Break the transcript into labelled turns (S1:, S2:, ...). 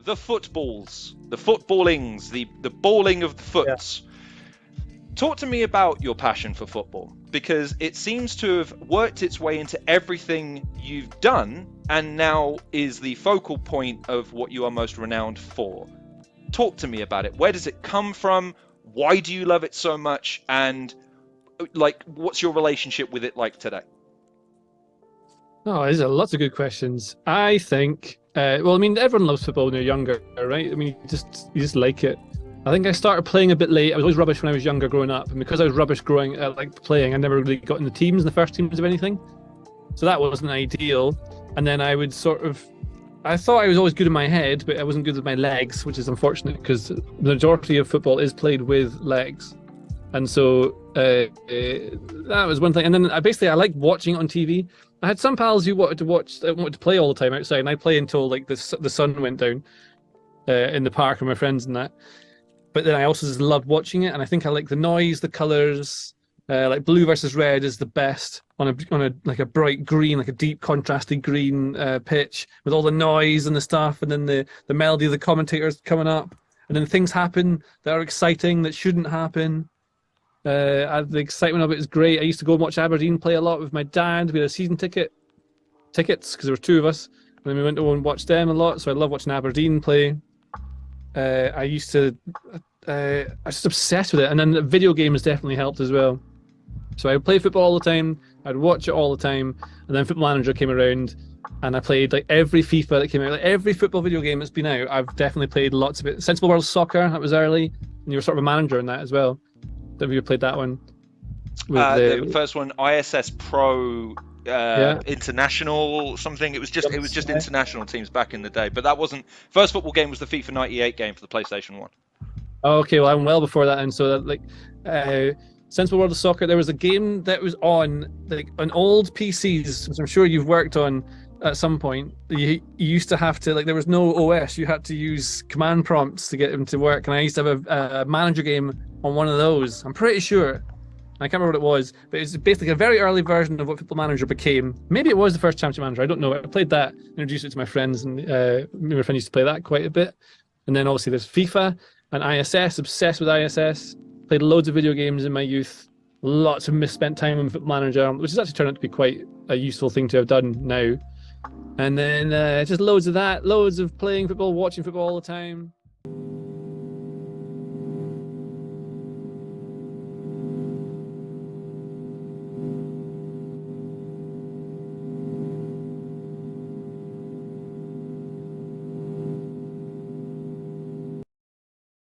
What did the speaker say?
S1: The footballs, the footballings, the balling of the foots. Yeah. Talk to me about your passion for football, because it seems to have worked its way into everything you've done and now is the focal point of what you are most renowned for. Talk to me about it. Where does it come from? Why do you love it so much? And like, what's your relationship with it like today?
S2: Oh, these are lots of good questions. I think, well, I mean, everyone loves football when they're younger, right? I mean, you just like it. I think I started playing a bit late. I was always rubbish when I was younger growing up. And because I was rubbish playing, I never really got in the teams, in the first teams of anything. So that wasn't ideal. And then I would I thought I was always good in my head, but I wasn't good with my legs, which is unfortunate because the majority of football is played with legs. And so that was one thing. And then I liked watching it on TV. I had some pals who wanted to play all the time outside, and I'd play until like the sun went down in the park with my friends and that. But then I also just loved watching it, and I think I like the noise, the colors. Like blue versus red is the best on a like a bright green, like a deep contrasty green pitch with all the noise and the stuff, and then the melody of the commentators coming up, and then things happen that are exciting that shouldn't happen. The excitement of it is great. I used to go and watch Aberdeen play a lot with my dad. We had a season tickets because there were two of us, and then we went to go and watch them a lot. So I love watching Aberdeen play. I was just obsessed with it, and then the video games definitely helped as well. So I would play football all the time, I'd watch it all the time, and then Football Manager came around, and I played like every FIFA that came out, like every football video game that's been out. I've definitely played lots of it. Sensible World Soccer, that was early, and you were sort of a manager in that as well. Have you played that one?
S1: The first one, ISS Pro. International something. It was just international teams back in the day, but that wasn't. First football game was the FIFA 98 game for the PlayStation 1.
S2: Oh, okay, well I'm well before that, and so that Sensible World of Soccer, there was a game that was on like on old PCs, which I'm sure you've worked on at some point. You used to have to, like, there was no OS, you had to use command prompts to get them to work, and I used to have a manager game on one of those. I'm pretty sure. I can't remember what it was, but it's basically a very early version of what Football Manager became. Maybe it was the first Championship Manager, I don't know. I played that, introduced it to my friends, and my friend used to play that quite a bit. And then obviously there's FIFA and ISS, obsessed with ISS. Played loads of video games in my youth, lots of misspent time on Football Manager, which has actually turned out to be quite a useful thing to have done now. And then just loads of that, loads of playing football, watching football all the time.